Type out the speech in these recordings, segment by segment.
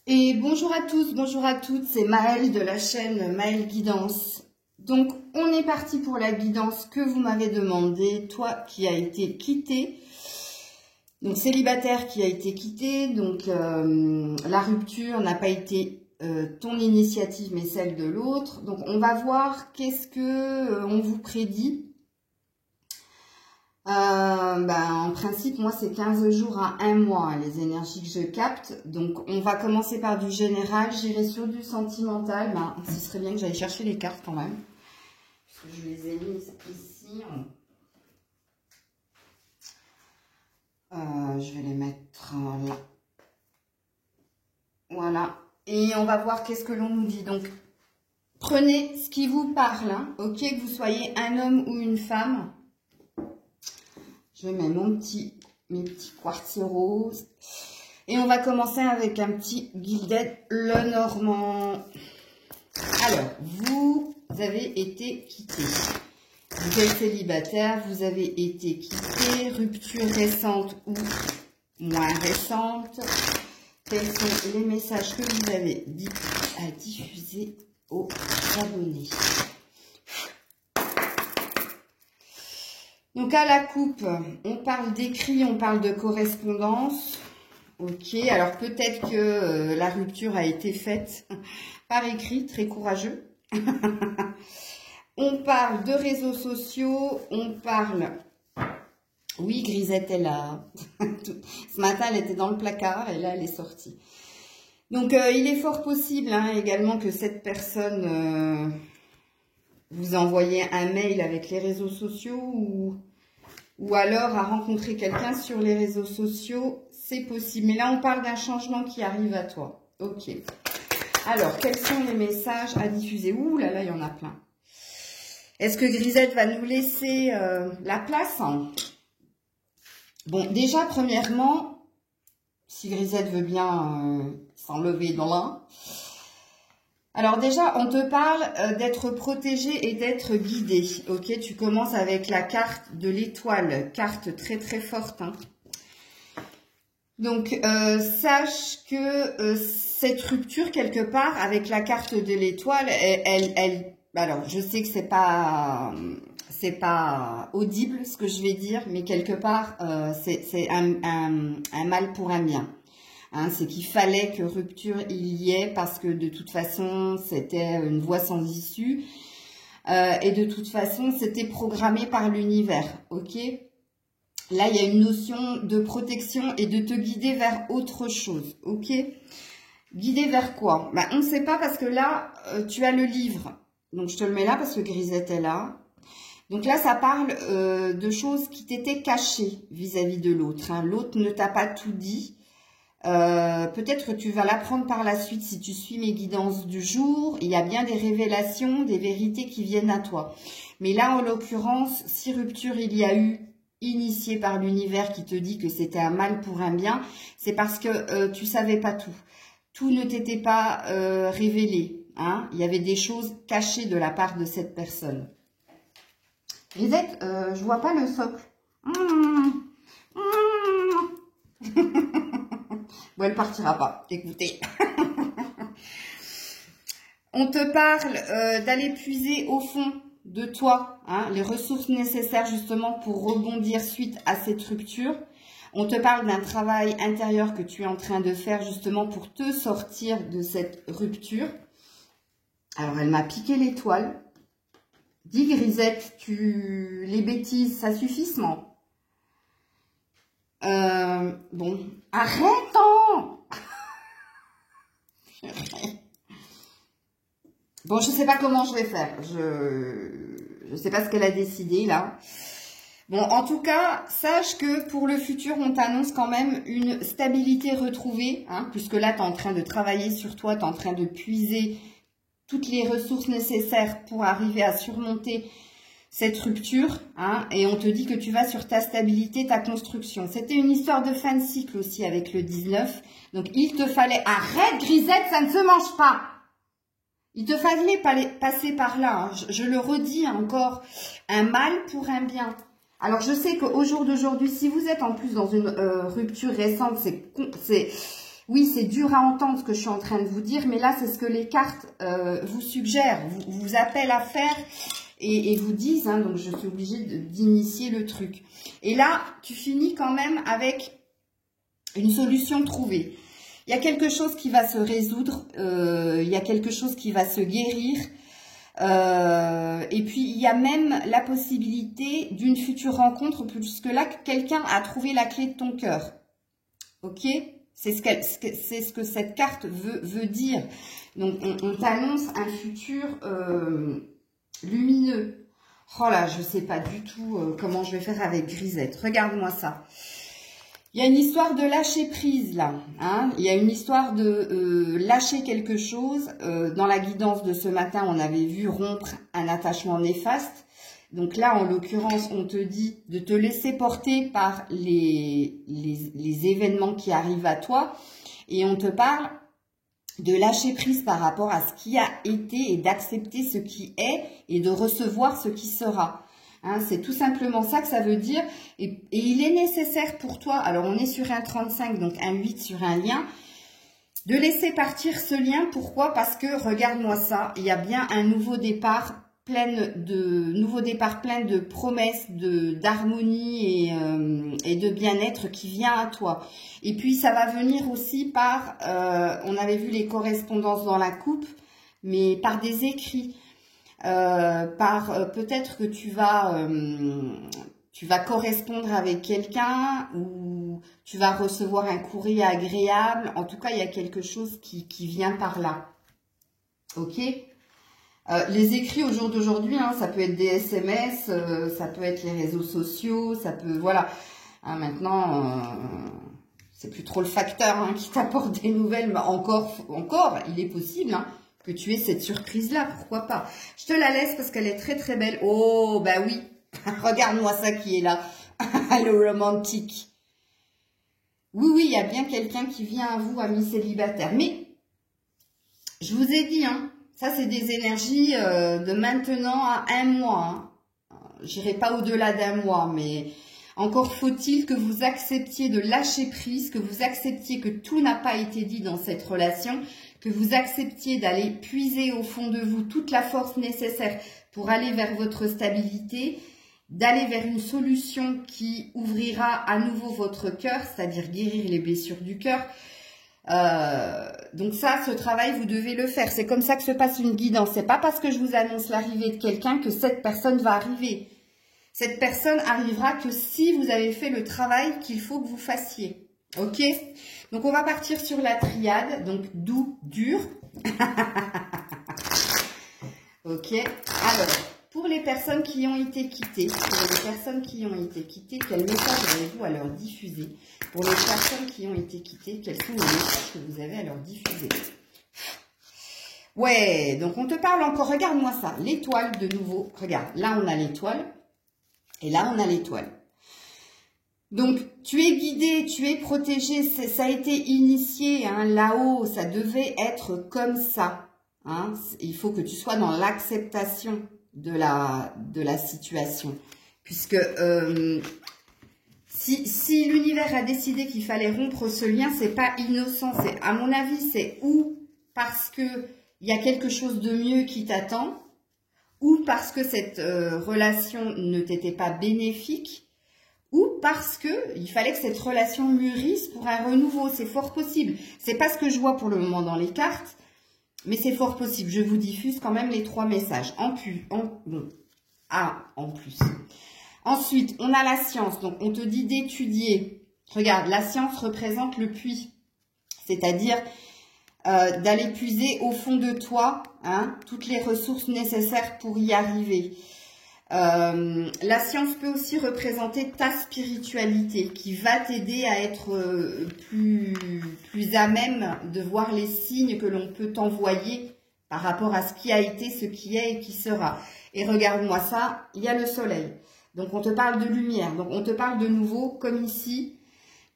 Et bonjour à tous, bonjour à toutes, c'est Maëlle de la chaîne Maëlle Guidance. Donc on est parti pour la guidance que vous m'avez demandé, toi qui as été quitté, donc célibataire qui a été quitté, donc la rupture n'a pas été ton initiative mais celle de l'autre. Donc on va voir qu'est-ce que on vous prédit. En principe, moi, c'est 15 jours à 1 mois, hein, les énergies que je capte. Donc, on va commencer par du général. J'irai sur du sentimental. Ce serait bien que j'aille chercher les cartes quand même. Parce que je les ai mises ici. Je vais les mettre là. Voilà. Et on va voir qu'est-ce que l'on nous dit. Donc, prenez ce qui vous parle, hein, ok, que vous soyez un homme ou une femme. Je mets mes petits quartz roses. Et on va commencer avec un petit Gilded Lenormand. Alors, vous avez été quitté. Vous êtes célibataire, vous avez été quitté. Rupture récente ou moins récente. Quels sont les messages que vous avez dit à diffuser aux abonnés? Donc à la coupe, on parle d'écrit, on parle de correspondance. Ok, alors peut-être que la rupture a été faite par écrit, très courageux. On parle de réseaux sociaux, on parle... Oui, Grisette est là. Ce matin, elle était dans le placard et là, elle est sortie. Donc il est fort possible également que cette personne... vous envoyez un mail avec les réseaux sociaux ou alors à rencontrer quelqu'un sur les réseaux sociaux, c'est possible. Mais là, on parle d'un changement qui arrive à toi. Ok. Alors, quels sont les messages à diffuser? Ouh là là, il y en a plein. Est-ce que Grisette va nous laisser la place, hein? Bon, déjà, premièrement, si Grisette veut bien s'enlever dans l'un... Alors déjà, on te parle d'être protégé et d'être guidé. Ok, tu commences avec la carte de l'étoile, carte très très forte. Hein. Donc, sache que cette rupture, quelque part, avec la carte de l'étoile, alors, je sais que c'est pas audible ce que je vais dire, mais quelque part, c'est un mal pour un bien. Hein, c'est qu'il fallait que rupture il y ait parce que de toute façon c'était une voie sans issue et de toute façon c'était programmé par l'univers, ok? Là il y a une notion de protection et de te guider vers autre chose, ok? Guider vers quoi? On ne sait pas parce que là tu as le livre, donc je te le mets là parce que Grisette est là. Donc là ça parle de choses qui t'étaient cachées vis-à-vis de l'autre, hein. L'autre ne t'a pas tout dit. Peut-être que tu vas l'apprendre par la suite si tu suis mes guidances du jour. Il y a bien des révélations, des vérités qui viennent à toi. Mais là, en l'occurrence, si rupture il y a eu, initiée par l'univers qui te dit que c'était un mal pour un bien, c'est parce que tu savais pas tout. Tout ne t'était pas révélé. Hein. Il y avait des choses cachées de la part de cette personne. Lisette, je vois pas le socle. Bon, elle partira pas, écoutez. On te parle d'aller puiser au fond de toi, hein, les ressources nécessaires justement pour rebondir suite à cette rupture. On te parle d'un travail intérieur que tu es en train de faire justement pour te sortir de cette rupture. Alors, elle m'a piqué l'étoile. Dis Grisette, les bêtises, ça suffit, bon, arrête, hein. Bon, je sais pas comment je vais faire. Je sais pas ce qu'elle a décidé, là. Bon, en tout cas, sache que pour le futur, on t'annonce quand même une stabilité retrouvée, hein, puisque là, tu es en train de travailler sur toi, tu es en train de puiser toutes les ressources nécessaires pour arriver à surmonter cette rupture, hein, et on te dit que tu vas sur ta stabilité, ta construction. C'était une histoire de fin de cycle aussi avec le 19. Donc, il te fallait... Arrête, Grisette, ça ne se mange pas. Il te fallait passer par là. Hein. Je le redis encore. Un mal pour un bien. Alors, je sais qu'au jour d'aujourd'hui, si vous êtes en plus dans une rupture récente, Oui, c'est dur à entendre ce que je suis en train de vous dire, mais là, c'est ce que les cartes vous suggèrent, vous appellent à faire et vous disent, hein, donc je suis obligée d'initier le truc. Et là, tu finis quand même avec une solution trouvée. Il y a quelque chose qui va se résoudre, il y a quelque chose qui va se guérir, et puis il y a même la possibilité d'une future rencontre, puisque là, quelqu'un a trouvé la clé de ton cœur. Ok ? C'est ce que cette carte veut dire. Donc, on t'annonce un futur lumineux. Oh là, je ne sais pas du tout comment je vais faire avec Grisette. Regarde-moi ça. Il y a une histoire de lâcher prise là. Hein. Il y a une histoire de lâcher quelque chose. Dans la guidance de ce matin, on avait vu rompre un attachement néfaste. Donc là, en l'occurrence, on te dit de te laisser porter par les événements qui arrivent à toi. Et on te parle de lâcher prise par rapport à ce qui a été et d'accepter ce qui est et de recevoir ce qui sera. Hein, c'est tout simplement ça que ça veut dire. Et il est nécessaire pour toi, alors on est sur un 35, donc un 8 sur un lien, de laisser partir ce lien. Pourquoi? Parce que, regarde-moi ça, il y a bien un nouveau départ plein de promesses, d'harmonie et de bien-être qui vient à toi. Et puis ça va venir aussi par, on avait vu les correspondances dans la coupe, mais par des écrits, peut-être que tu vas correspondre avec quelqu'un ou tu vas recevoir un courrier agréable. En tout cas, il y a quelque chose qui vient par là. Ok? Les écrits au jour d'aujourd'hui, hein, ça peut être des SMS, ça peut être les réseaux sociaux, ça peut, voilà. Hein, maintenant, c'est plus trop le facteur hein, qui t'apporte des nouvelles, mais encore, il est possible hein, que tu aies cette surprise-là, pourquoi pas. Je te la laisse parce qu'elle est très très belle. Oh, bah oui, regarde-moi ça qui est là, le romantique. Oui, oui, il y a bien quelqu'un qui vient à vous, amis célibataires. Mais, je vous ai dit, hein, ça, c'est des énergies de maintenant à un mois. Hein. J'irai pas au-delà d'un mois, mais encore faut-il que vous acceptiez de lâcher prise, que vous acceptiez que tout n'a pas été dit dans cette relation, que vous acceptiez d'aller puiser au fond de vous toute la force nécessaire pour aller vers votre stabilité, d'aller vers une solution qui ouvrira à nouveau votre cœur, c'est-à-dire guérir les blessures du cœur. Donc ça, ce travail, vous devez le faire. C'est comme ça que se passe une guidance. C'est pas parce que je vous annonce l'arrivée de quelqu'un que cette personne va arriver. Cette personne arrivera que si vous avez fait le travail qu'il faut que vous fassiez. Ok? Donc on va partir sur la triade. Donc doux, dur. Ok? Alors, pour les personnes qui ont été quittées, quel message avez-vous à leur diffuser? Pour les personnes qui ont été quittées, quels sont les messages que vous avez à leur diffuser? Ouais, donc on te parle encore, regarde-moi ça, l'étoile de nouveau, regarde, là on a l'étoile, et là on a l'étoile. Donc tu es guidé, tu es protégé, ça a été initié, hein, là-haut, ça devait être comme ça. Hein, il faut que tu sois dans l'acceptation de la situation. Puisque si l'univers a décidé qu'il fallait rompre ce lien, c'est pas innocent. C'est, à mon avis, c'est ou parce que il y a quelque chose de mieux qui t'attend, ou parce que cette relation ne t'était pas bénéfique, ou parce que il fallait que cette relation mûrisse pour un renouveau. C'est fort possible. C'est pas ce que je vois pour le moment dans les cartes, mais c'est fort possible. Je vous diffuse quand même les 3 messages. En plus. Ensuite, on a la science. Donc, on te dit d'étudier. Regarde, la science représente le puits. C'est-à-dire d'aller puiser au fond de toi hein, toutes les ressources nécessaires pour y arriver. La science peut aussi représenter ta spiritualité qui va t'aider à être plus à même de voir les signes que l'on peut t'envoyer par rapport à ce qui a été, ce qui est et qui sera. Et regarde-moi ça, il y a le soleil. Donc on te parle de lumière, donc on te parle de nouveau, comme ici,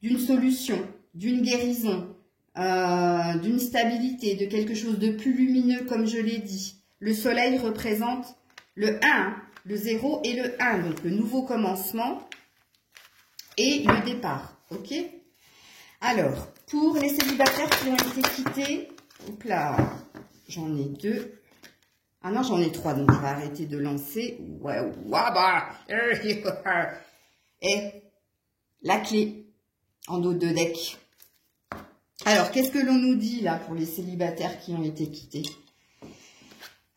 d'une solution, d'une guérison, d'une stabilité, de quelque chose de plus lumineux comme je l'ai dit. Le soleil représente le 1, le 0 et le 1, donc le nouveau commencement et le départ, ok? Alors, Pour les célibataires qui ont été quittés, hop là, j'en ai 2. Ah non, j'en ai 3, donc je vais arrêter de lancer. Ouais, bah. Et la clé en dos de deck. Alors, qu'est-ce que l'on nous dit là pour les célibataires qui ont été quittés?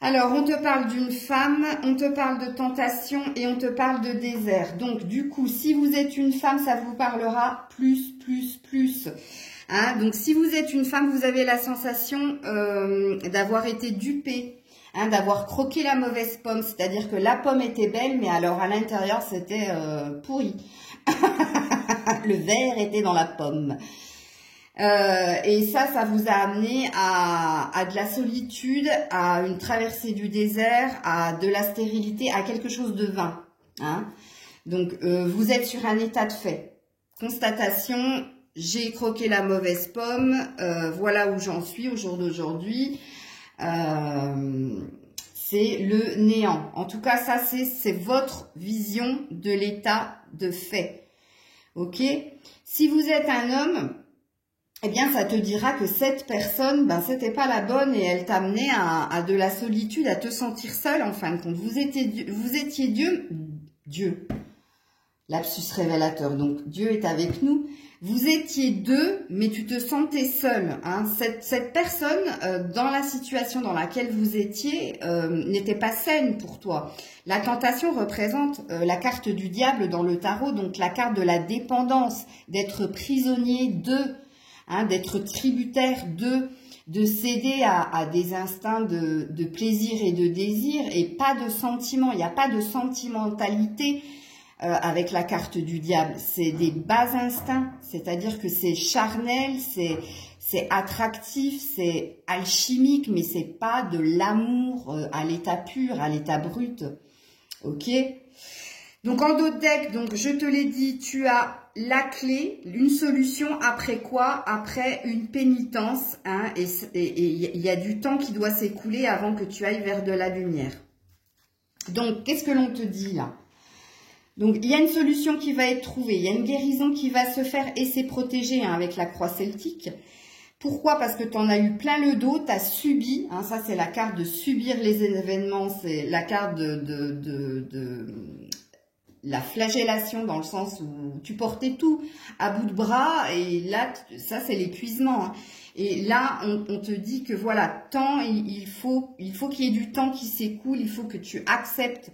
Alors, on te parle d'une femme, on te parle de tentation et on te parle de désert. Donc, du coup, si vous êtes une femme, ça vous parlera plus. Hein? Donc, si vous êtes une femme, vous avez la sensation d'avoir été dupée. Hein, d'avoir croqué la mauvaise pomme, c'est-à-dire que la pomme était belle, mais alors à l'intérieur c'était pourri. Le verre était dans la pomme. Et ça vous a amené à de la solitude, à une traversée du désert, à de la stérilité, à quelque chose de vain. Hein. Donc vous êtes sur un état de fait. Constatation, j'ai croqué la mauvaise pomme, voilà où j'en suis au jour d'aujourd'hui. C'est le néant. En tout cas, ça, c'est votre vision de l'état de fait. Ok? Si vous êtes un homme, eh bien, ça te dira que cette personne, ben, c'était pas la bonne et elle t'amenait à de la solitude, à te sentir seul, en fin de compte. Vous étiez Dieu. Lapsus révélateur. Donc, Dieu est avec nous. Vous étiez 2, mais tu te sentais seul. Hein. Cette personne, dans la situation dans laquelle vous étiez, n'était pas saine pour toi. La tentation représente la carte du diable dans le tarot, donc la carte de la dépendance, d'être prisonnier hein, d'être tributaire de céder à des instincts de plaisir et de désir, et pas de sentiment. Il n'y a pas de sentimentalité. Avec la carte du diable, c'est des bas instincts, c'est-à-dire que c'est charnel, c'est attractif, c'est alchimique, mais c'est pas de l'amour à l'état pur, à l'état brut. Ok? Donc en dos de deck, donc je te l'ai dit, tu as la clé, une solution après quoi? Après une pénitence, hein, et il y a du temps qui doit s'écouler avant que tu ailles vers de la lumière. Donc qu'est-ce que l'on te dit là? Donc, il y a une solution qui va être trouvée, il y a une guérison qui va se faire et c'est protégé hein, avec la croix celtique. Pourquoi? Parce que tu en as eu plein le dos, tu as subi, hein, ça c'est la carte de subir les événements, c'est la carte de la flagellation dans le sens où tu portais tout à bout de bras et là, ça c'est l'épuisement. Hein. Et là, on te dit que voilà, il faut qu'il y ait du temps qui s'écoule, il faut que tu acceptes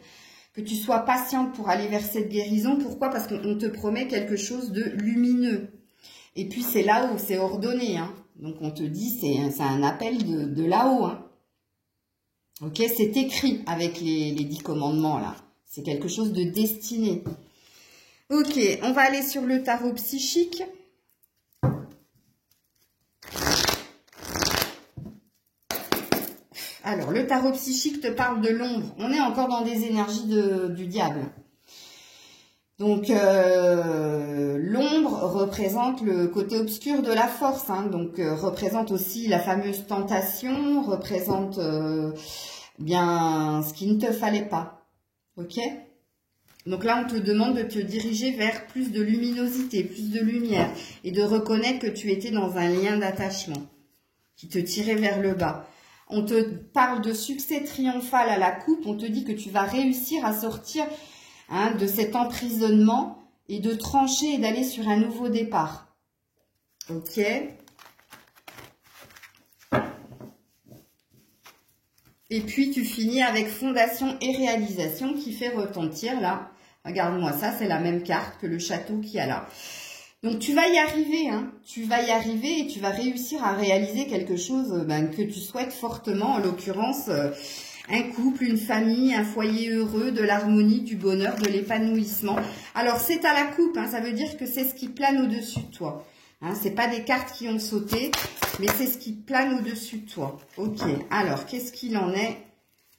que tu sois patiente pour aller vers cette guérison. Pourquoi? Parce qu'on te promet quelque chose de lumineux. Et puis, c'est là où c'est ordonné. Hein. Donc, on te dit, c'est un appel de là-haut. Hein. Ok? C'est écrit avec les 10 commandements, là. C'est quelque chose de destiné. Ok, on va aller sur le tarot psychique. Alors, le tarot psychique te parle de l'ombre. On est encore dans des énergies du diable. Donc, l'ombre représente le côté obscur de la force. Hein, donc, représente aussi la fameuse tentation, représente bien ce qu'il ne te fallait pas. Ok? Donc là, on te demande de te diriger vers plus de luminosité, plus de lumière. Et de reconnaître que tu étais dans un lien d'attachement qui te tirait vers le bas. On te parle de succès triomphal à la coupe. On te dit que tu vas réussir à sortir hein, de cet emprisonnement et de trancher et d'aller sur un nouveau départ. Ok. Et puis, tu finis avec fondation et réalisation qui fait retentir là. Regarde-moi ça, c'est la même carte que le château qu'il y a là. Donc, tu vas y arriver, hein. Tu vas y arriver et tu vas réussir à réaliser quelque chose que tu souhaites fortement. En l'occurrence, un couple, une famille, un foyer heureux, de l'harmonie, du bonheur, de l'épanouissement. Alors, c'est à la coupe, hein. Ça veut dire que c'est ce qui plane au-dessus de toi. Hein, c'est pas des cartes qui ont sauté, mais c'est ce qui plane au-dessus de toi. Ok, alors, qu'est-ce qu'il en est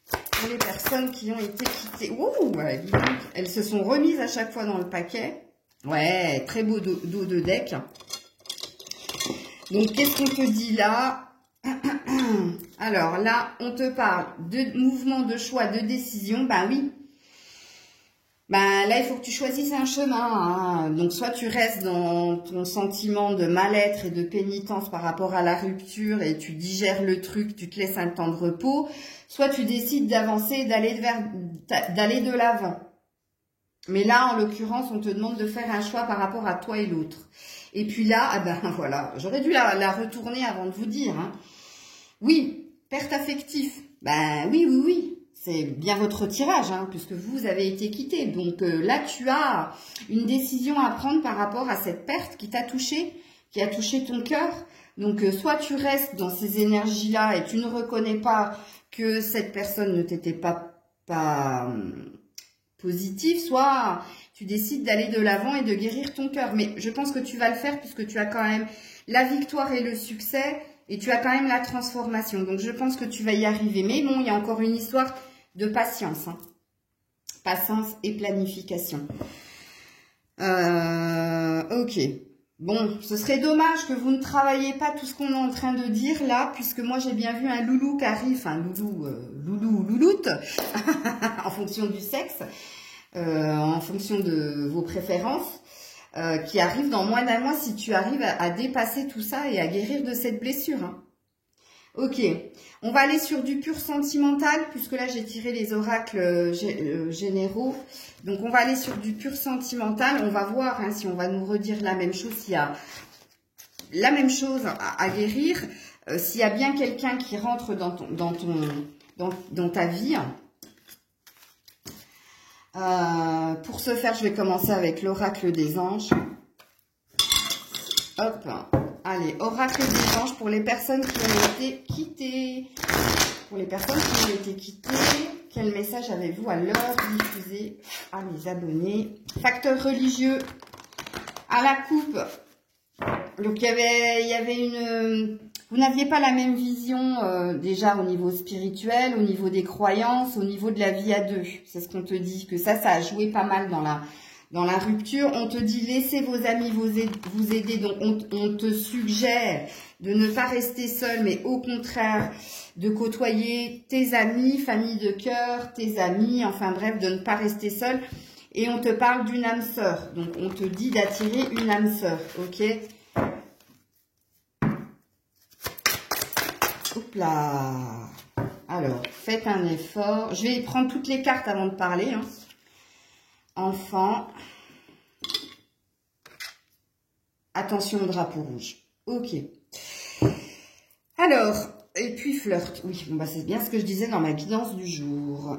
pour les personnes qui ont été quittées? Ouh, dis donc, elles se sont remises à chaque fois dans le paquet. Ouais, très beau dos de deck. Donc, qu'est-ce qu'on te dit là? Alors, là, on te parle de mouvement, de choix, de décision. Ben oui. Ben là, il faut que tu choisisses un chemin, hein. Donc, soit tu restes dans ton sentiment de mal-être et de pénitence par rapport à la rupture et tu digères le truc, tu te laisses un temps de repos, soit tu décides d'avancer, d'aller de l'avant. Mais là, en l'occurrence, on te demande de faire un choix par rapport à toi et l'autre. Et puis là, ah ben voilà, j'aurais dû la retourner avant de vous dire, hein. Oui, perte affective. Ben oui, oui, oui. C'est bien votre tirage, hein, puisque vous avez été quitté. Donc là, tu as une décision à prendre par rapport à cette perte qui t'a touché, qui a touché ton cœur. Donc soit tu restes dans ces énergies-là et tu ne reconnais pas que cette personne ne t'était pas positive, soit tu décides d'aller de l'avant et de guérir ton cœur. Mais je pense que tu vas le faire puisque tu as quand même la victoire et le succès et tu as quand même la transformation. Donc je pense que tu vas y arriver. Mais bon, il y a encore une histoire de patience, hein. Patience et planification. Ok. Bon, ce serait dommage que vous ne travailliez pas tout ce qu'on est en train de dire là, puisque moi j'ai bien vu un loulou qui arrive, enfin loulou, loulou ou louloute, en fonction du sexe, en fonction de vos préférences, qui arrive dans moins d'un mois si tu arrives à dépasser tout ça et à guérir de cette blessure, hein. Ok, on va aller sur du pur sentimental, puisque là j'ai tiré les oracles généraux. Donc on va aller sur du pur sentimental. On va voir, hein, si on va nous redire la même chose, s'il y a la même chose à guérir, s'il y a bien quelqu'un qui rentre dans ta vie. Pour ce faire, je vais commencer avec l'oracle des anges. Hop. Allez, oracle des anges pour les personnes qui ont été quittées. Pour les personnes qui ont été quittées, quel message avez-vous à leur diffuser à mes abonnés? Facteur religieux à la coupe. Donc, il y avait une... Vous n'aviez pas la même vision déjà au niveau spirituel, au niveau des croyances, au niveau de la vie à deux. C'est ce qu'on te dit, que ça a joué pas mal dans la rupture. On te dit laissez vos amis vous aider. Donc on te suggère de ne pas rester seul, mais au contraire de côtoyer tes amis, famille de cœur, tes amis, enfin bref, de ne pas rester seul. Et on te parle d'une âme sœur. Donc on te dit d'attirer une âme sœur, ok? Hop là. Alors, faites un effort. Je vais prendre toutes les cartes avant de parler, hein. Enfant. Attention au drapeau rouge. Ok. Alors, et puis flirt. Oui, bon bah c'est bien ce que je disais dans ma guidance du jour.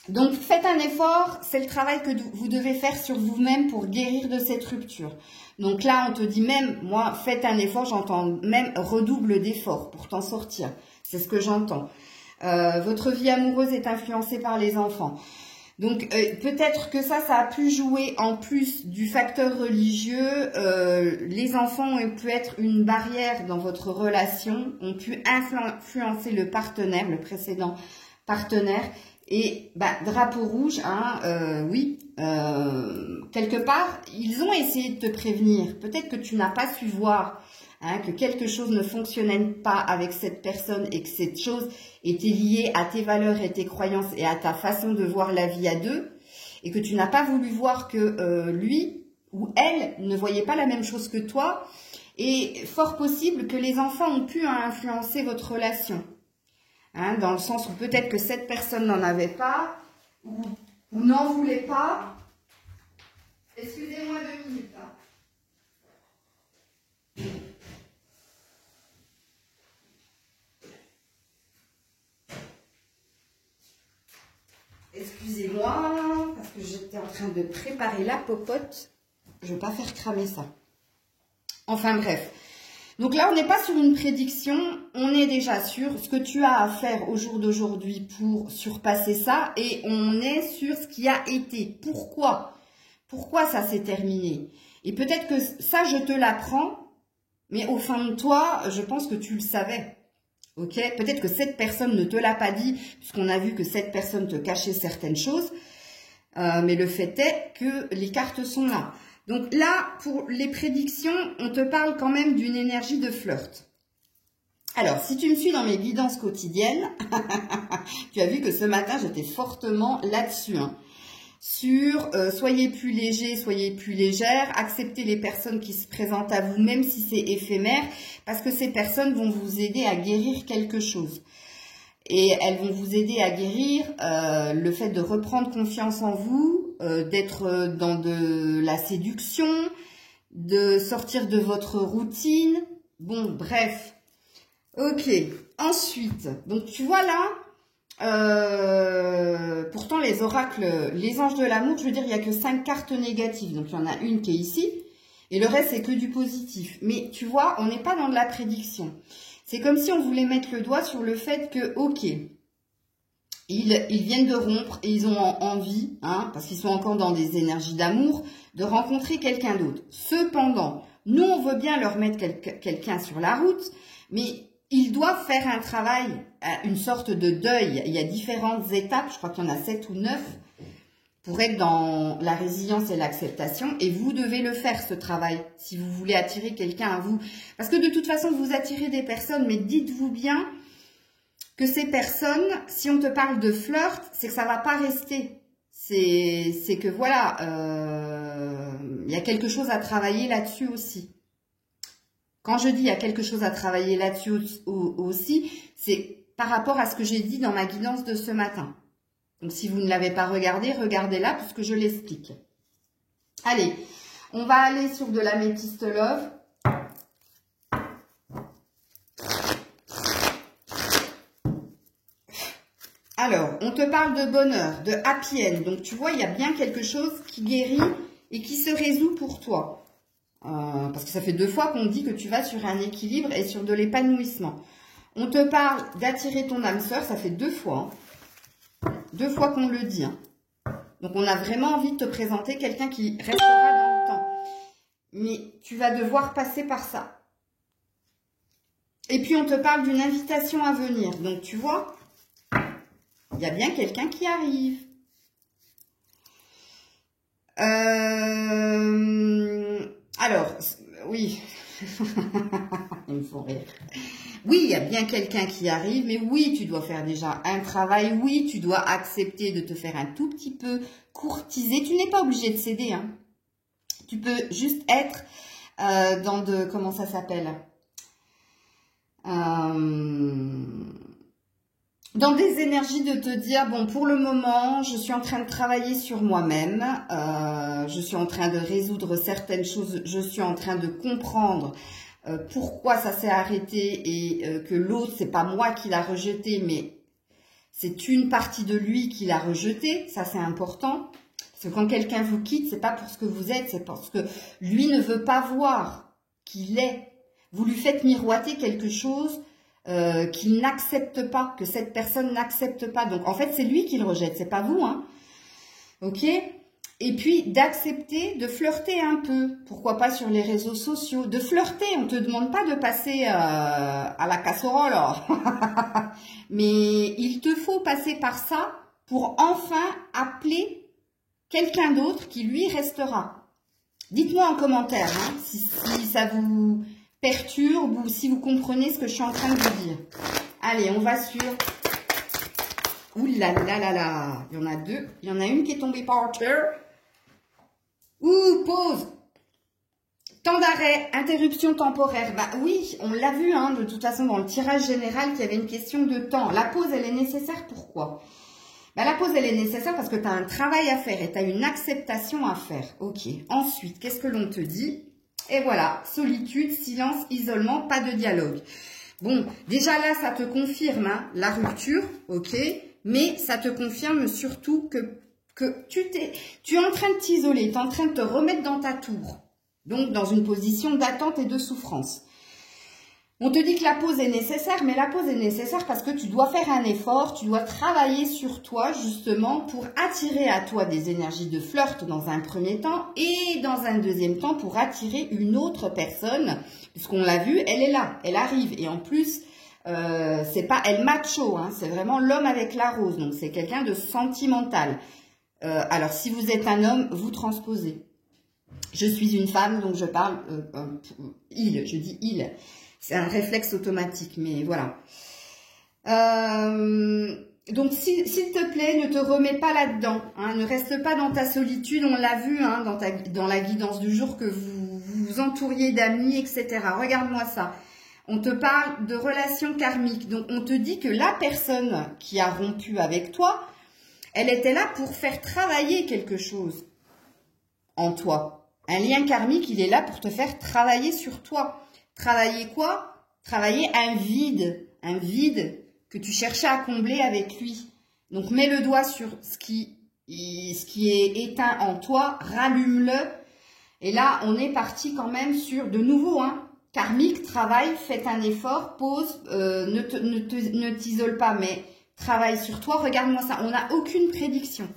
Donc, faites un effort. C'est le travail que vous devez faire sur vous-même pour guérir de cette rupture. Donc là, on te dit même, moi, faites un effort. J'entends même redouble d'efforts pour t'en sortir. C'est ce que j'entends. Votre vie amoureuse est influencée par les enfants. Donc, peut-être que ça a pu jouer en plus du facteur religieux. Les enfants ont pu être une barrière dans votre relation, ont pu influencer le partenaire, le précédent partenaire. Et bah, drapeau rouge, hein, oui, quelque part, ils ont essayé de te prévenir. Peut-être que tu n'as pas su voir, hein, que quelque chose ne fonctionnait pas avec cette personne et que cette chose était liée à tes valeurs et tes croyances et à ta façon de voir la vie à deux, et que tu n'as pas voulu voir que lui ou elle ne voyait pas la même chose que toi, et fort possible que les enfants ont pu influencer votre relation, hein, dans le sens où peut-être que cette personne n'en avait pas ou n'en voulait pas. Excusez-moi 2 minutes, hein. Excusez-moi, parce que j'étais en train de préparer la popote. Je ne vais pas faire cramer ça. Enfin bref. Donc là, on n'est pas sur une prédiction. On est déjà sur ce que tu as à faire au jour d'aujourd'hui pour surpasser ça. Et on est sur ce qui a été. Pourquoi? Pourquoi ça s'est terminé? Et peut-être que ça, je te l'apprends. Mais au fond de toi, je pense que tu le savais. Ok, peut-être que cette personne ne te l'a pas dit, puisqu'on a vu que cette personne te cachait certaines choses. Mais le fait est que les cartes sont là. Donc là, pour les prédictions, on te parle quand même d'une énergie de flirt. Alors, si tu me suis dans mes guidances quotidiennes, tu as vu que ce matin, j'étais fortement là-dessus, hein. sur soyez plus léger, soyez plus légère, acceptez les personnes qui se présentent à vous, même si c'est éphémère, parce que ces personnes vont vous aider à guérir quelque chose. Et elles vont vous aider à guérir le fait de reprendre confiance en vous, d'être dans de la séduction, de sortir de votre routine. Bon, bref. Ok, ensuite, donc tu vois là, pourtant les oracles, les anges de l'amour, je veux dire, il n'y a que 5 cartes négatives. Donc il y en a une qui est ici, et le reste c'est que du positif. Mais tu vois, on n'est pas dans de la prédiction. C'est comme si on voulait mettre le doigt sur le fait que, ok, ils viennent de rompre et ils ont envie, hein, parce qu'ils sont encore dans des énergies d'amour, de rencontrer quelqu'un d'autre. Cependant, nous on veut bien leur mettre quelqu'un sur la route, mais ils doivent faire un travail, une sorte de deuil. Il y a différentes étapes, je crois qu'il y en a 7 ou 9, pour être dans la résilience et l'acceptation. Et vous devez le faire, ce travail, si vous voulez attirer quelqu'un à vous. Parce que de toute façon, vous attirez des personnes, mais dites-vous bien que ces personnes, si on te parle de flirt, c'est que ça va pas rester. C'est que voilà, il y a quelque chose à travailler là-dessus aussi. Quand je dis il y a quelque chose à travailler là-dessus aussi, c'est par rapport à ce que j'ai dit dans ma guidance de ce matin. Donc si vous ne l'avez pas regardé, regardez-la puisque je l'explique. Allez, on va aller sur de l'améthyste love. Alors, on te parle de bonheur, de happy end. Donc tu vois, il y a bien quelque chose qui guérit et qui se résout pour toi. Parce que ça fait 2 fois qu'on dit que tu vas sur un équilibre et sur de l'épanouissement. On te parle d'attirer ton âme sœur, ça fait 2 fois. 2 fois qu'on le dit. Hein. Donc on a vraiment envie de te présenter quelqu'un qui restera dans le temps. Mais tu vas devoir passer par ça. Et puis on te parle d'une invitation à venir. Donc tu vois, il y a bien quelqu'un qui arrive. Alors, oui, ils me font rire. Oui, il y a bien quelqu'un qui arrive, mais oui, tu dois faire déjà un travail. Oui, tu dois accepter de te faire un tout petit peu courtiser. Tu n'es pas obligé de céder. Hein. Tu peux juste être dans de... Comment ça s'appelle dans des énergies de te dire, bon, pour le moment, je suis en train de travailler sur moi-même, je suis en train de résoudre certaines choses, je suis en train de comprendre pourquoi ça s'est arrêté et que l'autre, c'est pas moi qui l'a rejeté, mais c'est une partie de lui qui l'a rejeté, ça c'est important. Parce que quand quelqu'un vous quitte, c'est pas pour ce que vous êtes, c'est parce que lui ne veut pas voir qui est. Vous lui faites miroiter quelque chose qu'il n'accepte pas, que cette personne n'accepte pas. Donc, en fait, c'est lui qui le rejette, c'est pas vous. Hein. Ok ? Et puis, d'accepter, de flirter un peu. Pourquoi pas sur les réseaux sociaux. De flirter, on ne te demande pas de passer à la casserole. Mais il te faut passer par ça pour enfin appeler quelqu'un d'autre qui, lui, restera. Dites-moi en commentaire hein, si ça vous... perturbe ou si vous comprenez ce que je suis en train de vous dire. Allez, on va sur... Ouh là là là là. Il y en a 2. Il y en a une qui est tombée par terre. Ouh, pause. Temps d'arrêt, interruption temporaire. Bah oui, on l'a vu hein, de toute façon dans le tirage général qu'il y avait une question de temps. La pause, elle est nécessaire. Pourquoi ? Bah, la pause, elle est nécessaire parce que tu as un travail à faire et tu as une acceptation à faire. Ok. Ensuite, qu'est-ce que l'on te dit ? Et voilà, solitude, silence, isolement, pas de dialogue. Bon, déjà là, ça te confirme hein, la rupture, ok, mais ça te confirme surtout que tu es en train de t'isoler, tu es en train de te remettre dans ta tour, donc dans une position d'attente et de souffrance. On te dit que la pause est nécessaire, mais la pause est nécessaire parce que tu dois faire un effort, tu dois travailler sur toi justement pour attirer à toi des énergies de flirt dans un premier temps et dans un deuxième temps pour attirer une autre personne, puisqu'on l'a vu, elle est là, elle arrive et en plus c'est pas elle macho, hein, c'est vraiment l'homme avec la rose, donc c'est quelqu'un de sentimental. Alors si vous êtes un homme, vous transposez. Je suis une femme, donc je parle je dis il. C'est un réflexe automatique, mais voilà. Donc, s'il te plaît, ne te remets pas là-dedans. Hein, ne reste pas dans ta solitude. On l'a vu hein, dans la guidance du jour que vous vous entouriez d'amis, etc. Regarde-moi ça. On te parle de relations karmiques. Donc, on te dit que la personne qui a rompu avec toi, elle était là pour faire travailler quelque chose en toi. Un lien karmique, il est là pour te faire travailler sur toi. Travailler quoi? Travailler un vide que tu cherchais à combler avec lui. Donc, mets le doigt sur ce qui est éteint en toi, rallume-le. Et là, on est parti quand même sur, de nouveau, hein, karmique, travail, faites un effort, pause, ne t'isole pas, mais travaille sur toi. Regarde-moi ça, on n'a aucune prédiction.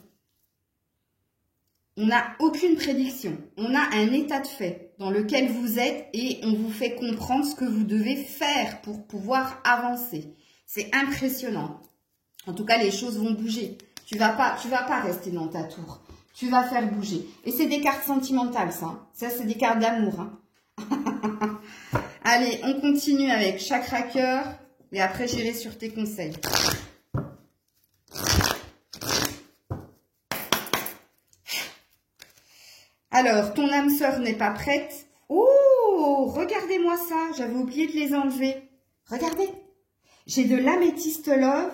On n'a aucune prédiction. On a un état de fait dans lequel vous êtes et on vous fait comprendre ce que vous devez faire pour pouvoir avancer. C'est impressionnant. En tout cas, les choses vont bouger. Tu vas pas rester dans ta tour. Tu vas faire bouger. Et c'est des cartes sentimentales, ça. Hein. Ça, c'est des cartes d'amour. Hein. Allez, on continue avec chakra cœur. Et après, j'irai sur tes conseils. Alors, ton âme sœur n'est pas prête. Oh, regardez-moi ça. J'avais oublié de les enlever. Regardez. J'ai de l'améthyste love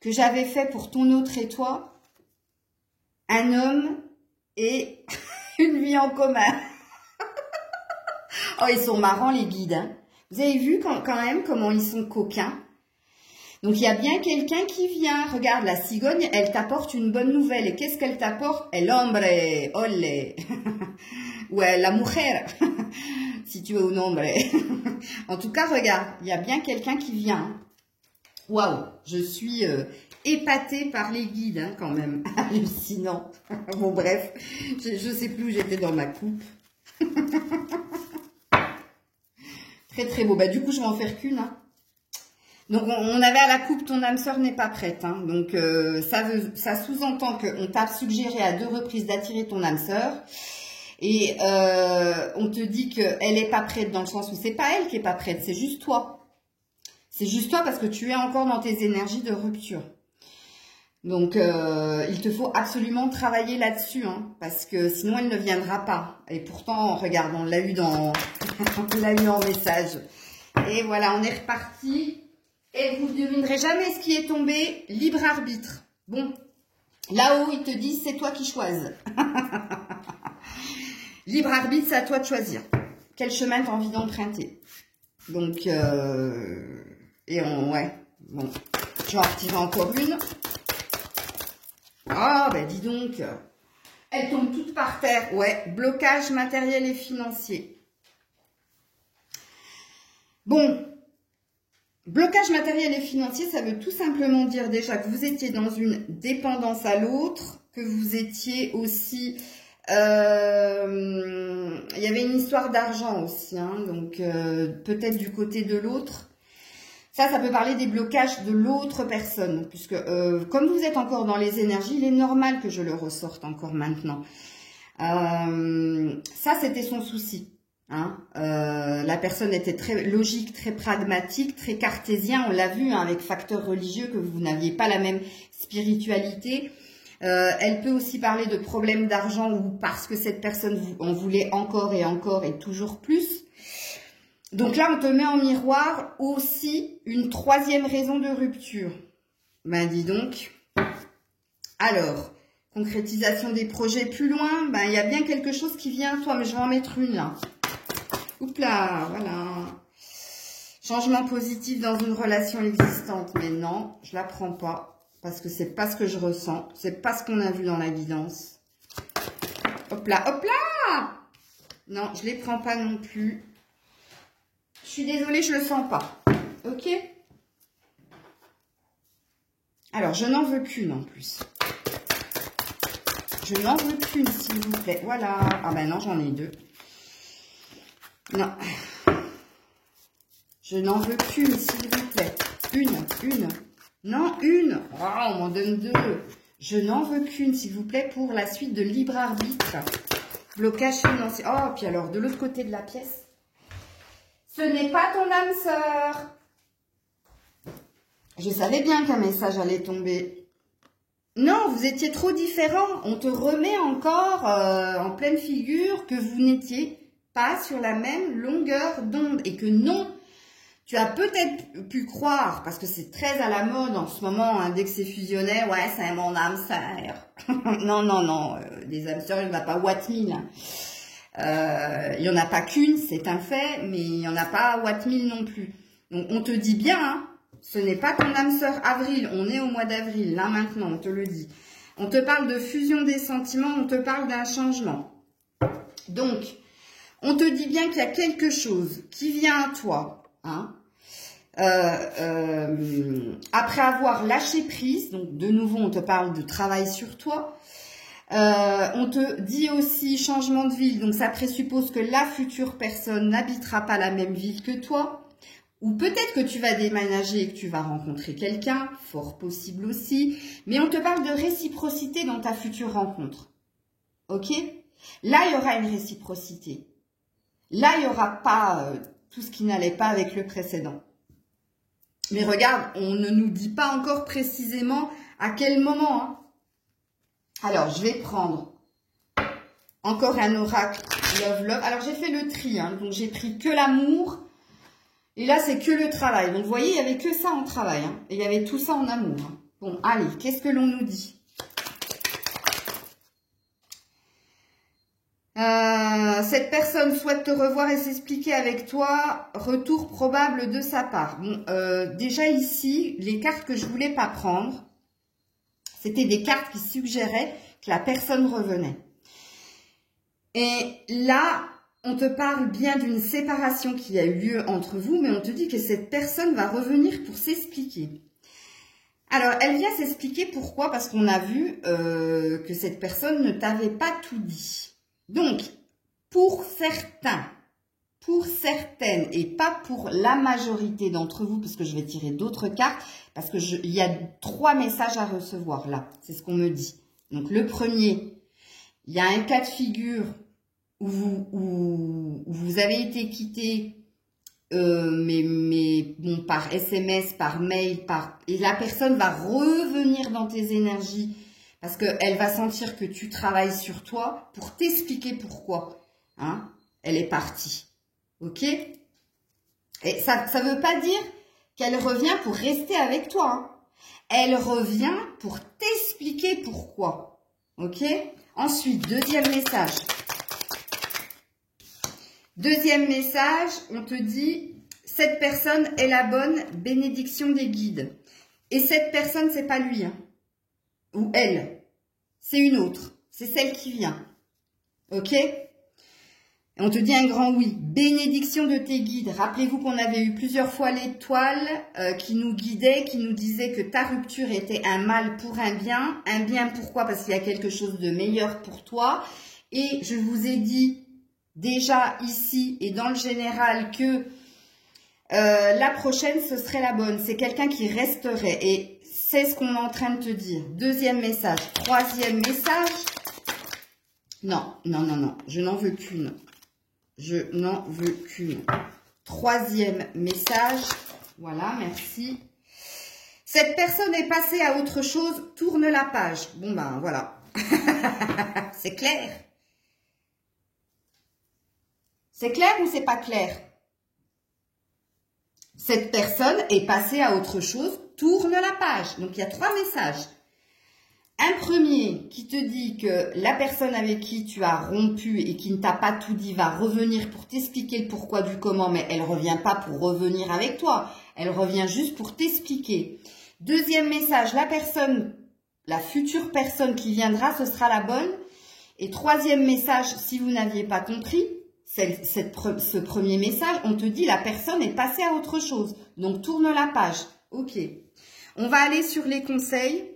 que j'avais fait pour ton autre et toi. Un homme et une vie en commun. Oh, ils sont marrants les guides. Hein. Vous avez vu quand même comment ils sont coquins. Donc, il y a bien quelqu'un qui vient. Regarde, la cigogne, elle t'apporte une bonne nouvelle. Et qu'est-ce qu'elle t'apporte? El hombre, olé. Ouais, la mujer. Si tu es au nombre. En tout cas, regarde, il y a bien quelqu'un qui vient. Waouh, je suis épatée par les guides, hein, quand même. Hallucinant. Bon, bref, je sais plus où j'étais dans ma coupe. Très, très beau. Bah, du coup, je vais en faire qu'une. Hein. Donc, on avait à la coupe, ton âme sœur n'est pas prête. Hein. Donc, ça sous-entend qu'on t'a suggéré à 2 reprises d'attirer ton âme sœur. Et on te dit qu'elle n'est pas prête dans le sens où c'est pas elle qui est pas prête, c'est juste toi. C'est juste toi parce que tu es encore dans tes énergies de rupture. Donc, il te faut absolument travailler là-dessus, hein, parce que sinon elle ne viendra pas. Et pourtant, regarde, on l'a eu on l'a eu en message. Et voilà, on est reparti. Et vous ne devinerez jamais ce qui est tombé, libre arbitre. Bon, là-haut, ils te disent, c'est toi qui choisis. Libre arbitre, c'est à toi de choisir. Quel chemin tu as envie d'emprunter. Donc, ouais, bon, je vais en retirer encore une. Ah, ben dis donc, elles tombent toutes par terre. Ouais, blocage matériel et financier. Bon, blocage matériel et financier, ça veut tout simplement dire déjà que vous étiez dans une dépendance à l'autre, que vous étiez aussi... il y avait une histoire d'argent aussi, hein, donc peut-être du côté de l'autre. Ça peut parler des blocages de l'autre personne, puisque comme vous êtes encore dans les énergies, il est normal que je le ressorte encore maintenant. Ça, c'était son souci. Hein. La personne était très logique, très pragmatique, très cartésien. On l'a vu hein, avec facteur religieux, que vous n'aviez pas la même spiritualité. Elle peut aussi parler de problèmes d'argent ou parce que cette personne en voulait encore et toujours plus. Donc là, on te met en miroir aussi une 3e raison de rupture. Ben dis donc. Alors, concrétisation des projets plus loin. Ben il y a bien quelque chose qui vient à toi, mais je vais en mettre une là. Oups là, voilà. Changement positif dans une relation existante. Mais non, je la prends pas. Parce que c'est pas ce que je ressens. C'est pas ce qu'on a vu dans la guidance. Hop là, hop là! Non, je les prends pas non plus. Je suis désolée, je le sens pas. Ok? Alors, je n'en veux qu'une en plus. Je n'en veux qu'une, s'il vous plaît. Voilà. Ah ben non, j'en ai 2. Non. Je n'en veux qu'une, s'il vous plaît. Une. Non, une. Oh, on m'en donne 2. Je n'en veux qu'une, s'il vous plaît, pour la suite de libre arbitre. Blocage financier. Oh, puis alors, de l'autre côté de la pièce. Ce n'est pas ton âme sœur. Je savais bien qu'un message allait tomber. Non, vous étiez trop différents. On te remet encore en pleine figure que vous n'étiez pas sur la même longueur d'onde et que non, tu as peut-être pu croire, parce que c'est très à la mode en ce moment, hein, dès que c'est fusionnaire, ouais, c'est mon âme sœur. Non, non, non, les âmes sœurs, il n'y en a pas Watt 1000. Il n'y en a pas qu'une, c'est un fait, mais il n'y en a pas Watt 1000 non plus. Donc on te dit bien, hein, ce n'est pas ton âme sœur Avril, on est au mois d'avril, là maintenant, on te le dit. On te parle de fusion des sentiments, on te parle d'un changement. Donc, on te dit bien qu'il y a quelque chose qui vient à toi, hein, après avoir lâché prise, donc de nouveau on te parle de travail sur toi. On te dit aussi changement de ville, donc ça présuppose que la future personne n'habitera pas la même ville que toi. Ou peut-être que tu vas déménager et que tu vas rencontrer quelqu'un, fort possible aussi. Mais on te parle de réciprocité dans ta future rencontre. Ok? Là, il y aura une réciprocité. Là, il n'y aura pas tout ce qui n'allait pas avec le précédent. Mais regarde, on ne nous dit pas encore précisément à quel moment. Hein. Alors, je vais prendre encore un oracle Love Love. Alors, j'ai fait le tri, hein, donc j'ai pris que l'amour. Et là, c'est que le travail. Donc, vous voyez, il n'y avait que ça en travail. Hein, et il y avait tout ça en amour. Hein. Bon, allez, qu'est-ce que l'on nous dit? Cette personne souhaite te revoir et s'expliquer avec toi. Retour probable de sa part. Bon, déjà ici, les cartes que je voulais pas prendre, c'était des cartes qui suggéraient que la personne revenait. Et là, on te parle bien d'une séparation qui a eu lieu entre vous, mais on te dit que cette personne va revenir pour s'expliquer. Alors, elle vient s'expliquer pourquoi? Parce qu'on a vu que cette personne ne t'avait pas tout dit. Donc, pour certains, pour certaines, et pas pour la majorité d'entre vous, parce que je vais tirer d'autres cartes, parce que il y a 3 messages à recevoir là, c'est ce qu'on me dit. Donc, le premier, il y a un cas de figure où vous avez été quitté, mais bon, par SMS, par mail, et la personne va revenir dans tes énergies parce qu'elle va sentir que tu travailles sur toi pour t'expliquer pourquoi. Hein, elle est partie. Ok? Et ça ne veut pas dire qu'elle revient pour rester avec toi. Hein. Elle revient pour t'expliquer pourquoi. Ok? Ensuite, deuxième message. Deuxième message, on te dit, cette personne est la bonne, bénédiction des guides. Et cette personne, c'est pas lui, hein, ou elle, c'est une autre, c'est celle qui vient. Ok? Et on te dit un grand oui, bénédiction de tes guides. Rappelez-vous qu'on avait eu plusieurs fois l'étoile qui nous guidait, qui nous disait que ta rupture était un mal pour un bien. Un bien pourquoi? Parce qu'il y a quelque chose de meilleur pour toi. Et je vous ai dit déjà ici et dans le général que la prochaine, ce serait la bonne. C'est quelqu'un qui resterait. Et c'est ce qu'on est en train de te dire. Deuxième message. Troisième message. Non, non, non, non. Je n'en veux qu'une. Je n'en veux qu'une. Troisième message. Voilà, merci. Cette personne est passée à autre chose. Tourne la page. Bon, ben, voilà. C'est clair. C'est clair ou c'est pas clair? Cette personne est passée à autre chose, tourne la page. Donc, il y a 3 messages. Un premier qui te dit que la personne avec qui tu as rompu et qui ne t'a pas tout dit va revenir pour t'expliquer le pourquoi du comment, mais elle ne revient pas pour revenir avec toi. Elle revient juste pour t'expliquer. Deuxième message, la personne, la future personne qui viendra, ce sera la bonne. Et troisième message, si vous n'aviez pas compris, ce premier message, on te dit la personne est passée à autre chose. Donc, tourne la page. Ok. On va aller sur les conseils.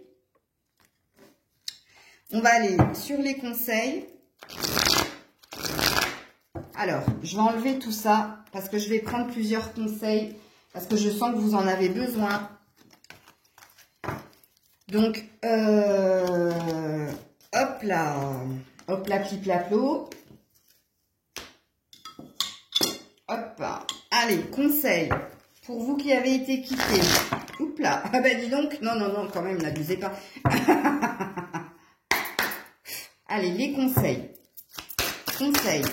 On va aller sur les conseils. Alors, je vais enlever tout ça parce que je vais prendre plusieurs conseils parce que je sens que vous en avez besoin. Donc, hop là, pliplaplo. Hop, allez, conseil pour vous qui avez été quittés. Oups là, ah ben dis donc, non, non, non, quand même, n'abusez pas. Allez, les conseils. Conseils.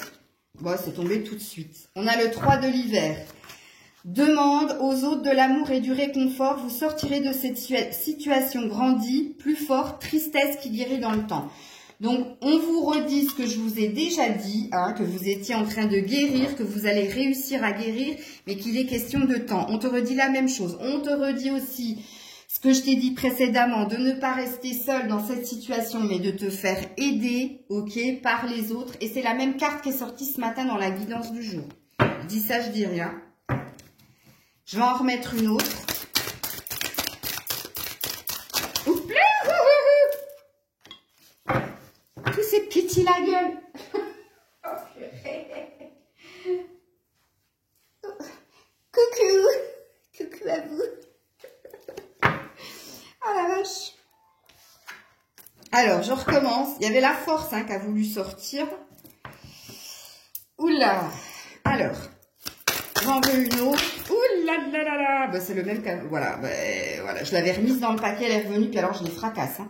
Bon, c'est tombé tout de suite. On a le 3 de l'hiver. Demande aux autres de l'amour et du réconfort. Vous sortirez de cette situation grandie, plus fort, tristesse qui guérit dans le temps. Donc, on vous redit ce que je vous ai déjà dit, hein, que vous étiez en train de guérir, que vous allez réussir à guérir, mais qu'il est question de temps. On te redit la même chose. On te redit aussi ce que je t'ai dit précédemment, de ne pas rester seul dans cette situation, mais de te faire aider, ok, par les autres. Et c'est la même carte qui est sortie ce matin dans la guidance du jour. Je dis ça, je dis rien. Je vais en remettre une autre. Oups là, tous ces petits la gueule. Coucou. Coucou à vous. Oh la vache. Alors, je recommence. Il y avait la force hein, qui a voulu sortir. Oula. Alors, j'en veux une autre. Oula là là là. Ben, c'est le même cas. Voilà, ben, voilà. Je l'avais remise dans le paquet, elle est revenue, puis alors je les fracasse. Hein.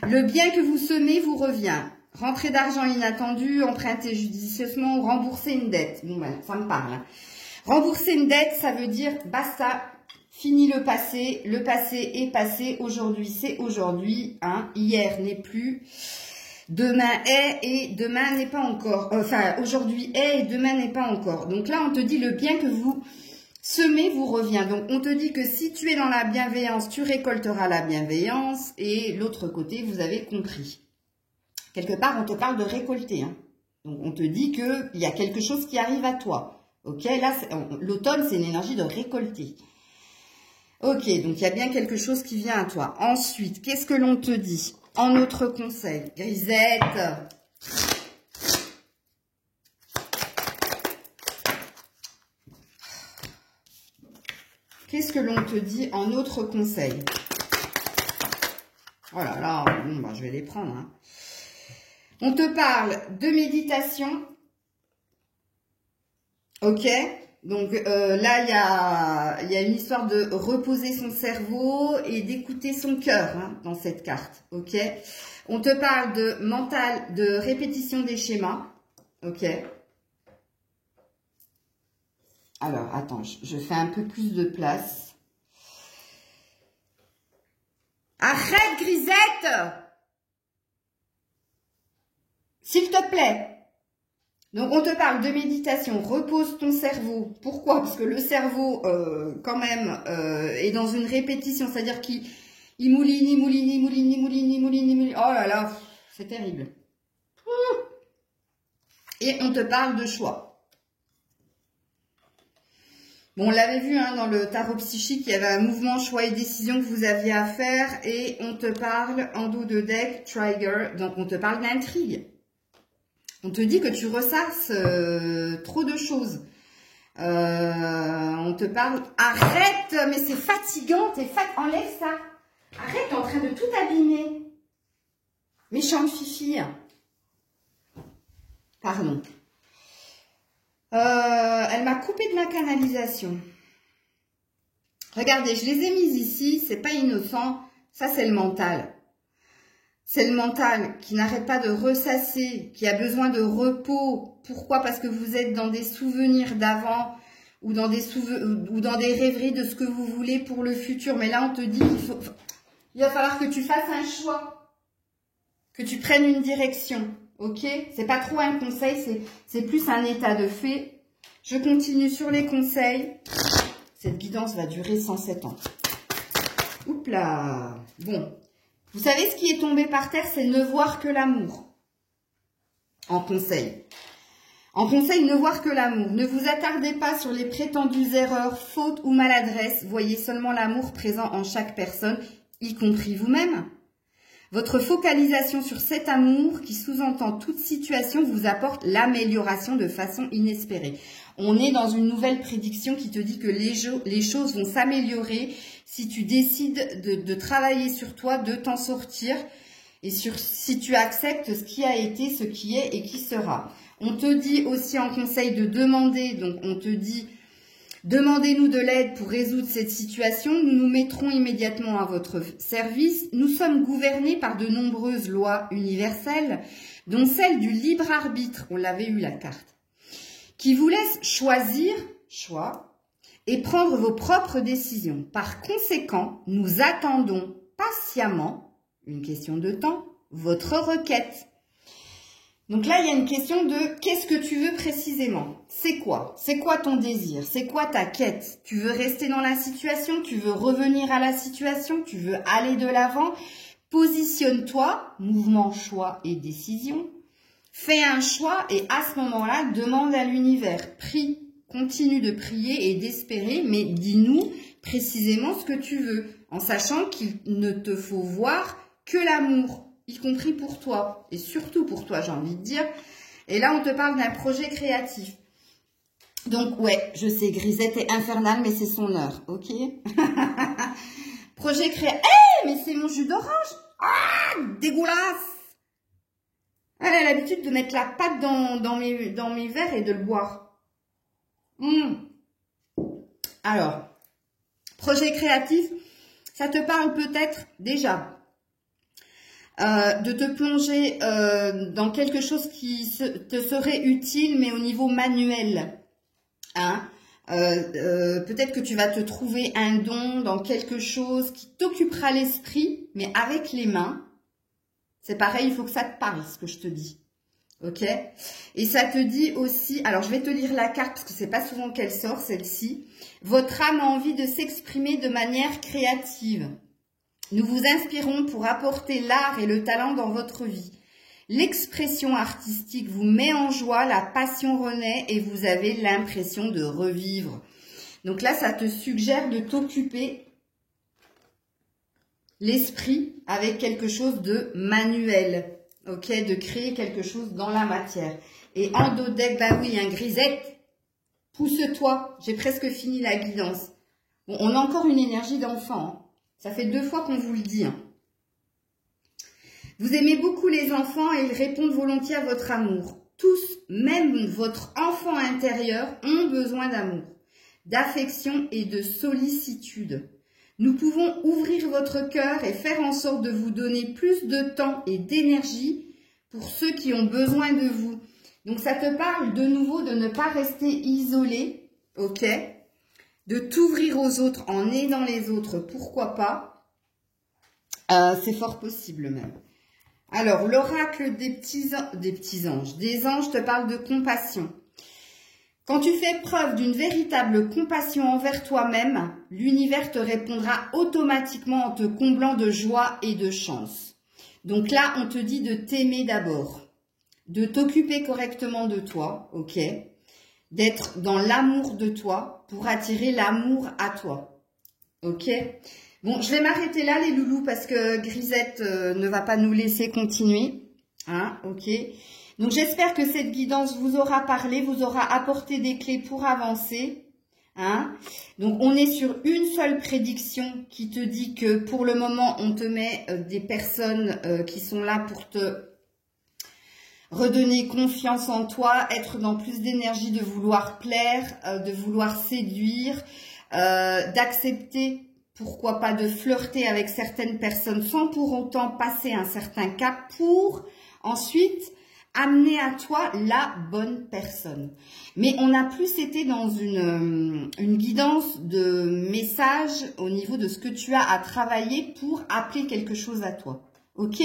Le bien que vous semez vous revient. Rentrée d'argent inattendue, emprunter judicieusement ou rembourser une dette. Bon, ben, ça me parle. Hein. Rembourser une dette, ça veut dire basta. Fini le passé est passé, aujourd'hui c'est aujourd'hui, hein. Hier n'est plus, demain est et demain n'est pas encore, enfin aujourd'hui est et demain n'est pas encore. Donc là on te dit le bien que vous semez vous revient, donc on te dit que si tu es dans la bienveillance, tu récolteras la bienveillance et l'autre côté vous avez compris. Quelque part on te parle de récolter, hein. Donc on te dit qu'il y a quelque chose qui arrive à toi, ok, là l'automne c'est une énergie de récolter. Ok, donc il y a bien quelque chose qui vient à toi. Ensuite, qu'est-ce que l'on te dit en autre conseil? Grisette. Qu'est-ce que l'on te dit en autre conseil? Oh là là, bon, bah, je vais les prendre. Hein. On te parle de méditation. Ok. Donc là, il y a une histoire de reposer son cerveau et d'écouter son cœur hein, dans cette carte. Ok. On te parle de mental, de répétition des schémas. Ok. Alors, attends, je fais un peu plus de place. Arrête, Grisette! S'il te plaît. Donc, on te parle de méditation, repose ton cerveau. Pourquoi? Parce que le cerveau, quand même, est dans une répétition. C'est-à-dire qu'il mouline, il mouline, il mouline, il mouline, il mouline, il mouline. Oh là là, c'est terrible. Et on te parle de choix. Bon, on l'avait vu hein, dans le tarot psychique, il y avait un mouvement choix et décision que vous aviez à faire. Et on te parle, en dos de deck, trigger. Donc, on te parle d'intrigue. On te dit que tu ressasses trop de choses. On te parle... Arrête, mais c'est fatigant. Enlève ça. Arrête, t'es en train de tout abîmer. Méchante fifi. Pardon. Elle m'a coupé de ma canalisation. Regardez, je les ai mises ici. C'est pas innocent. Ça, c'est le mental. C'est le mental qui n'arrête pas de ressasser, qui a besoin de repos. Pourquoi? Parce que vous êtes dans des souvenirs d'avant ou dans des rêveries de ce que vous voulez pour le futur. Mais là, on te dit qu'il va falloir que tu fasses un choix, que tu prennes une direction. Ok? C'est pas trop un conseil, c'est plus un état de fait. Je continue sur les conseils. Cette guidance va durer 107 ans. Oups là. Bon. Vous savez ce qui est tombé par terre, c'est ne voir que l'amour. En conseil. En conseil, ne voir que l'amour. Ne vous attardez pas sur les prétendues erreurs, fautes ou maladresses. Voyez seulement l'amour présent en chaque personne, y compris vous-même. Votre focalisation sur cet amour qui sous-entend toute situation vous apporte l'amélioration de façon inespérée. On est dans une nouvelle prédiction qui te dit que les choses vont s'améliorer si tu décides de travailler sur toi, de t'en sortir et si tu acceptes ce qui a été, ce qui est et qui sera. On te dit aussi en conseil de demander, donc on te dit Demandez-nous de l'aide pour résoudre cette situation. Nous nous mettrons immédiatement à votre service. Nous sommes gouvernés par de nombreuses lois universelles, dont celle du libre arbitre, on l'avait eu la carte, qui vous laisse choisir, choix, et prendre vos propres décisions. Par conséquent, nous attendons patiemment, une question de temps, votre requête. Donc là, il y a une question de qu'est-ce que tu veux précisément? C'est quoi? C'est quoi ton désir? C'est quoi ta quête? Tu veux rester dans la situation? Tu veux revenir à la situation? Tu veux aller de l'avant? Positionne-toi, mouvement, choix et décision. Fais un choix et à ce moment-là, demande à l'univers. Prie, continue de prier et d'espérer, mais dis-nous précisément ce que tu veux, en sachant qu'il ne te faut voir que l'amour, y compris pour toi, et surtout pour toi, j'ai envie de dire. Et là, on te parle d'un projet créatif. Donc, ouais, je sais, Grisette est infernale, mais c'est son heure, ok? Projet créatif. Mais c'est mon jus d'orange! Ah, dégueulasse! Elle a l'habitude de mettre la pâte dans mes verres et de le boire. Alors, projet créatif, ça te parle peut-être déjà de te plonger dans quelque chose qui te serait utile, mais au niveau manuel. Hein? Peut-être que tu vas te trouver un don dans quelque chose qui t'occupera l'esprit, mais avec les mains. C'est pareil, il faut que ça te parle, ce que je te dis. Ok? Et ça te dit aussi, alors je vais te lire la carte parce que c'est pas souvent qu'elle sort, celle-ci. Votre âme a envie de s'exprimer de manière créative. Nous vous inspirons pour apporter l'art et le talent dans votre vie. L'expression artistique vous met en joie, la passion renaît et vous avez l'impression de revivre. Donc là, ça te suggère de t'occuper l'esprit avec quelque chose de manuel, ok, de créer quelque chose dans la matière. Et en dos deck, bah oui, un Grisette, pousse-toi, j'ai presque fini la guidance. Bon, on a encore une énergie d'enfant, hein. Ça fait 2 fois qu'on vous le dit. Hein. Vous aimez beaucoup les enfants et ils répondent volontiers à votre amour. Tous, même votre enfant intérieur, ont besoin d'amour, d'affection et de sollicitude. Nous pouvons ouvrir votre cœur et faire en sorte de vous donner plus de temps et d'énergie pour ceux qui ont besoin de vous. Donc, ça te parle de nouveau de ne pas rester isolé, ok? De t'ouvrir aux autres en aidant les autres, pourquoi pas? C'est fort possible même. Alors, l'oracle des anges te parle de compassion. Quand tu fais preuve d'une véritable compassion envers toi-même, l'univers te répondra automatiquement en te comblant de joie et de chance. Donc là, on te dit de t'aimer d'abord, de t'occuper correctement de toi, ok? D'être dans l'amour de toi pour attirer l'amour à toi, ok? Bon, je vais m'arrêter là les loulous parce que Grisette ne va pas nous laisser continuer, hein, ok? Donc, j'espère que cette guidance vous aura parlé, vous aura apporté des clés pour avancer. Hein? Donc, on est sur une seule prédiction qui te dit que pour le moment, on te met des personnes qui sont là pour te redonner confiance en toi, être dans plus d'énergie, de vouloir plaire, de vouloir séduire, d'accepter, pourquoi pas, de flirter avec certaines personnes sans pour autant passer un certain cap pour ensuite amener à toi la bonne personne. Mais on a plus été dans une guidance de message au niveau de ce que tu as à travailler pour appeler quelque chose à toi. Ok?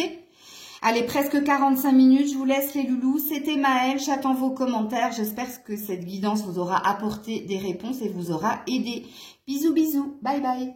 Allez, presque 45 minutes, je vous laisse les loulous. C'était Maëlle, j'attends vos commentaires. J'espère que cette guidance vous aura apporté des réponses et vous aura aidé. Bisous, bisous. Bye, bye.